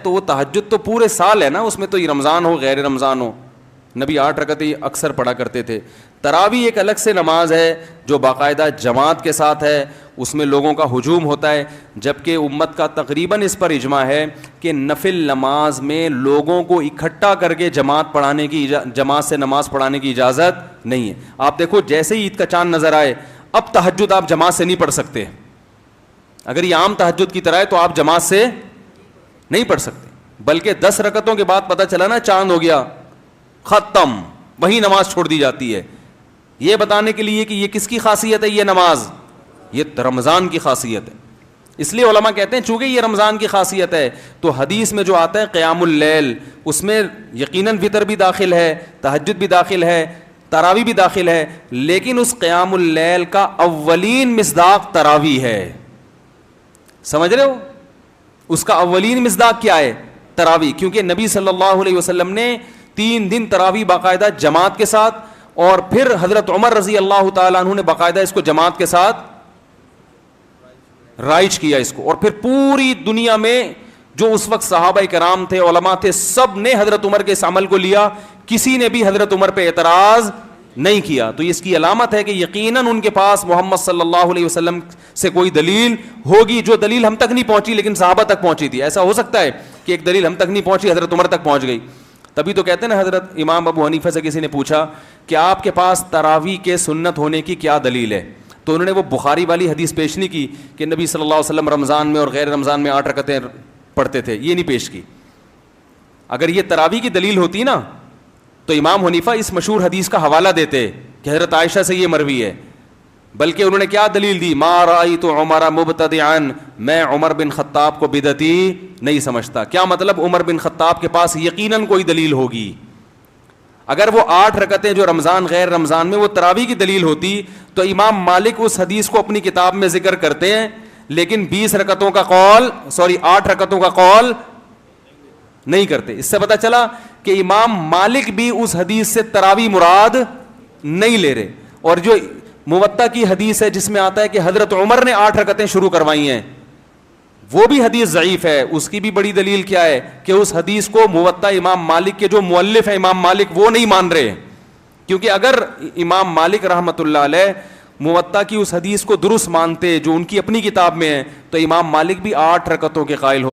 تو وہ تہجد تو پورے سال ہے نا, اس میں تو یہ رمضان ہو غیر رمضان ہو, نبی 8 رکعتیں اکثر پڑھا کرتے تھے. تراویح ایک الگ سے نماز ہے جو باقاعدہ جماعت کے ساتھ ہے, اس میں لوگوں کا ہجوم ہوتا ہے, جبکہ امت کا تقریباً اس پر اجماع ہے کہ نفل نماز میں لوگوں کو اکٹھا کر کے جماعت سے نماز پڑھانے کی اجازت نہیں ہے. آپ دیکھو جیسے ہی عید کا چاند نظر آئے اب تہجد آپ جماعت سے نہیں پڑھ سکتے. اگر یہ عام تہجد کی طرح ہے تو آپ جماعت سے نہیں پڑھ سکتے, بلکہ 10 رکعتوں کے بعد پتہ چلا نا چاند ہو گیا ختم, وہی نماز چھوڑ دی جاتی ہے, یہ بتانے کے لیے کہ یہ کس کی خاصیت ہے, یہ نماز یہ رمضان کی خاصیت ہے. اس لیے علماء کہتے ہیں چونکہ یہ رمضان کی خاصیت ہے تو حدیث میں جو آتا ہے قیام اللیل, اس میں یقیناً وتر بھی داخل ہے, تہجد بھی داخل ہے, تراویح بھی داخل ہے, لیکن اس قیام اللیل کا اولین مصداق تراویح ہے. سمجھ رہے ہو, اس کا اولین مصداق کیا ہے, تراویح, کیونکہ نبی صلی اللہ علیہ وسلم نے 3 دن تراویح باقاعدہ جماعت کے ساتھ, اور پھر حضرت عمر رضی اللہ تعالیٰ عنہ نے باقاعدہ اس کو جماعت کے ساتھ رائج کیا اس کو, اور پھر پوری دنیا میں جو اس وقت صحابہ کرام تھے, علماء تھے, سب نے حضرت عمر کے اس عمل کو لیا, کسی نے بھی حضرت عمر پہ اعتراض نہیں کیا. تو اس کی علامت ہے کہ یقیناً ان کے پاس محمد صلی اللہ علیہ وسلم سے کوئی دلیل ہوگی, جو دلیل ہم تک نہیں پہنچی لیکن صحابہ تک پہنچی تھی. ایسا ہو سکتا ہے کہ ایک دلیل ہم تک نہیں پہنچی, حضرت عمر تک پہنچ گئی. تبھی تو کہتے ہیں نا, حضرت امام ابو حنیفہ سے کسی نے پوچھا کہ آپ کے پاس تراویح کے سنت ہونے کی کیا دلیل ہے, تو انہوں نے وہ بخاری والی حدیث پیش نہیں کی کہ نبی صلی اللہ علیہ وسلم رمضان میں اور غیر رمضان میں 8 رکعتیں پڑھتے تھے, یہ نہیں پیش کی. اگر یہ تراویح کی دلیل ہوتی نا تو امام حنیفہ اس مشہور حدیث کا حوالہ دیتے کہ حضرت عائشہ سے یہ مروی ہے, بلکہ انہوں نے کیا دلیل دی, ما رأیت عمر مبتدعا, میں عمر بن خطاب کو بدعتی نہیں سمجھتا. کیا مطلب, عمر بن خطاب کے پاس یقیناً کوئی دلیل ہوگی. اگر وہ 8 رکعتیں جو رمضان غیر رمضان میں وہ تراویح کی دلیل ہوتی تو امام مالک اس حدیث کو اپنی کتاب میں ذکر کرتے ہیں, لیکن 8 رکعتوں کا قول نہیں کرتے. اس سے پتہ چلا کہ امام مالک بھی اس حدیث سے تراویح مراد نہیں لے رہے. اور جو موطا کی حدیث ہے جس میں آتا ہے کہ حضرت عمر نے 8 رکعتیں شروع کروائی ہیں, وہ بھی حدیث ضعیف ہے. اس کی بھی بڑی دلیل کیا ہے کہ اس حدیث کو موطا امام مالک کے جو مؤلف ہیں امام مالک وہ نہیں مان رہے, کیونکہ اگر امام مالک رحمۃ اللہ علیہ موطا کی اس حدیث کو درست مانتے جو ان کی اپنی کتاب میں ہے تو امام مالک بھی 8 رکعتوں کے قائل ہو